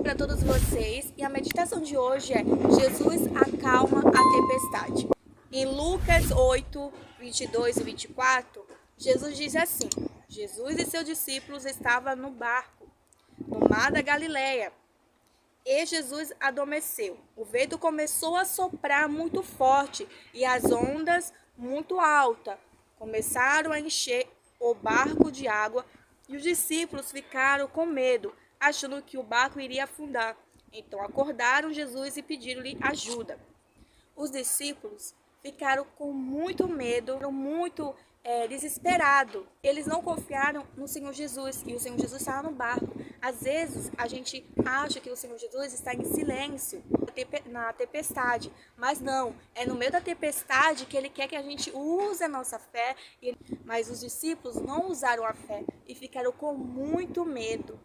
para todos vocês e a meditação de hoje é Jesus acalma a tempestade. Em Lucas 8, 22 e 24, Jesus diz assim: Jesus e seus discípulos estavam no barco, no mar da Galileia, e Jesus adormeceu. O vento começou a soprar muito forte e as ondas muito altas começaram a encher o barco de água e os discípulos ficaram com medo, achando que o barco iria afundar. Então acordaram Jesus e pediram-lhe ajuda. Os discípulos ficaram com muito medo, muito desesperados. Eles não confiaram no Senhor Jesus e o Senhor Jesus estava no barco. Às vezes a gente acha que o Senhor Jesus está em silêncio na tempestade, mas não, é no meio da tempestade que Ele quer que a gente use a nossa fé. Mas os discípulos não usaram a fé e ficaram com muito medo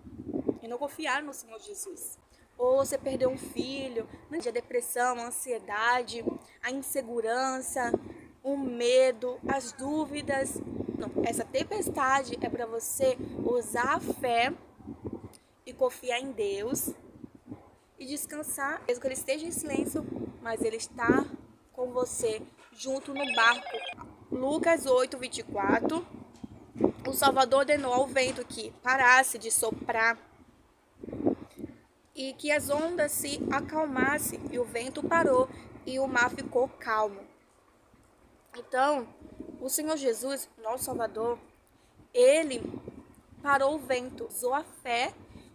e não confiaram no Senhor Jesus. Ou você perdeu um filho, a depressão, a ansiedade, a insegurança, o medo, as dúvidas. Não, essa tempestade é para você usar a fé e confiar em Deus e descansar, mesmo que Ele esteja em silêncio, mas Ele está com você junto no barco. Lucas 8, 24, o Salvador ordenou ao vento que parasse de soprar e que as ondas se acalmassem, e o vento parou e o mar ficou calmo. Então, o Senhor Jesus, nosso Salvador, Ele parou o vento, usou a fé,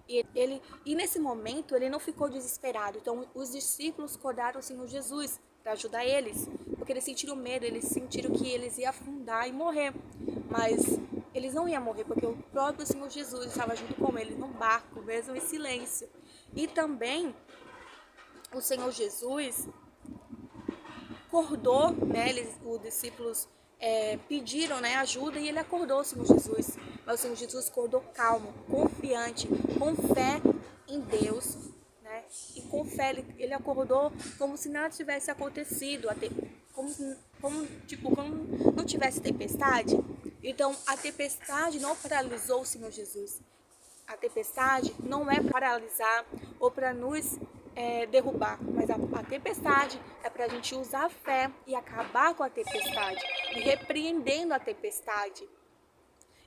e nesse momento Ele não ficou desesperado. Então, os discípulos acordaram o Senhor Jesus para ajudar eles, porque eles sentiram medo, eles sentiram que eles iam afundar e morrer. Mas eles não iam morrer, porque o próprio Senhor Jesus estava junto com eles no barco, mesmo em silêncio. E também o Senhor Jesus acordou, né? Os discípulos pediram, né, ajuda, e Ele acordou o Senhor Jesus. Mas o Senhor Jesus acordou calmo, confiante, com fé em Deus, né? E com fé ele acordou como se nada tivesse acontecido, como não tivesse tempestade. Então a tempestade não paralisou o Senhor Jesus. A tempestade não é para paralisar ou para nos derrubar, mas a tempestade é para a gente usar a fé e acabar com a tempestade, e repreendendo a tempestade.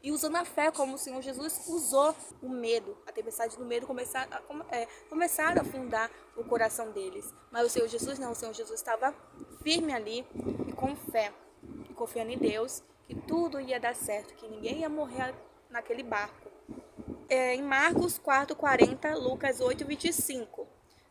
E usando a fé como o Senhor Jesus usou o medo, a tempestade do medo começaram a afundar o coração deles. Mas o Senhor Jesus não, o Senhor Jesus estava firme ali e com fé, confiando em Deus, que tudo ia dar certo, que ninguém ia morrer naquele barco. Em Marcos 4:40, Lucas 8:25,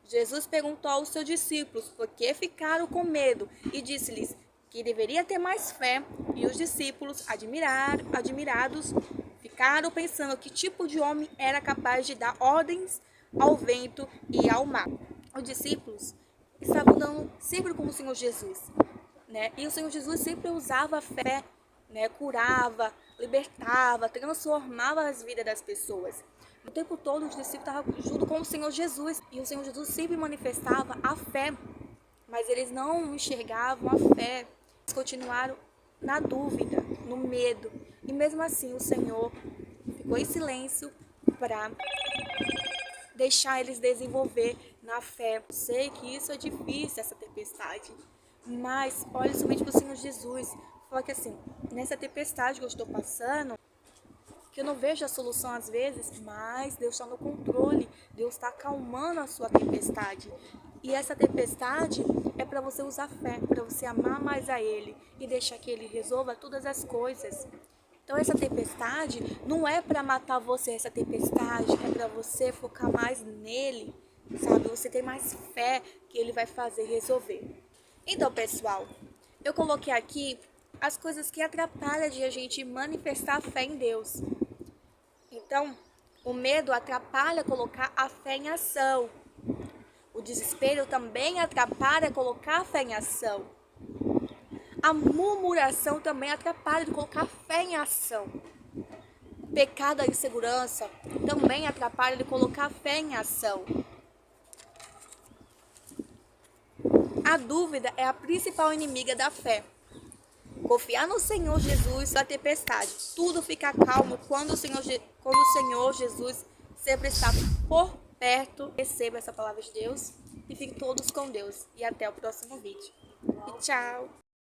Jesus perguntou aos seus discípulos por que ficaram com medo e disse-lhes que deveria ter mais fé, e os discípulos, admirados, ficaram pensando que tipo de homem era capaz de dar ordens ao vento e ao mar. Os discípulos estavam dando sempre com o Senhor Jesus, né? E o Senhor Jesus sempre usava a fé, né? Curava, libertava, transformava as vidas das pessoas. O tempo todo os discípulos estavam junto com o Senhor Jesus, e o Senhor Jesus sempre manifestava a fé, mas eles não enxergavam a fé. Eles continuaram na dúvida, no medo, e mesmo assim o Senhor ficou em silêncio para deixar eles desenvolver na fé. Eu sei que isso é difícil, essa tempestade, mas olhe somente para o Senhor Jesus. Fala que assim, nessa tempestade que eu estou passando, que eu não vejo a solução às vezes, mas Deus está no controle, Deus está acalmando a sua tempestade. E essa tempestade é para você usar fé, para você amar mais a Ele e deixar que Ele resolva todas as coisas. Então essa tempestade não é para matar você, essa tempestade é para você focar mais nele, sabe? Você tem mais fé que Ele vai fazer resolver. Então, pessoal, eu coloquei aqui as coisas que atrapalham de a gente manifestar a fé em Deus. Então, o medo atrapalha colocar a fé em ação. O desespero também atrapalha colocar a fé em ação. A murmuração também atrapalha de colocar a fé em ação. O pecado, a insegurança também atrapalha de colocar a fé em ação. A dúvida é a principal inimiga da fé. Confiar no Senhor Jesus na tempestade. Tudo fica calmo quando o Senhor Jesus sempre está por perto, receba essa palavra de Deus e fiquem todos com Deus. E até o próximo vídeo. E tchau!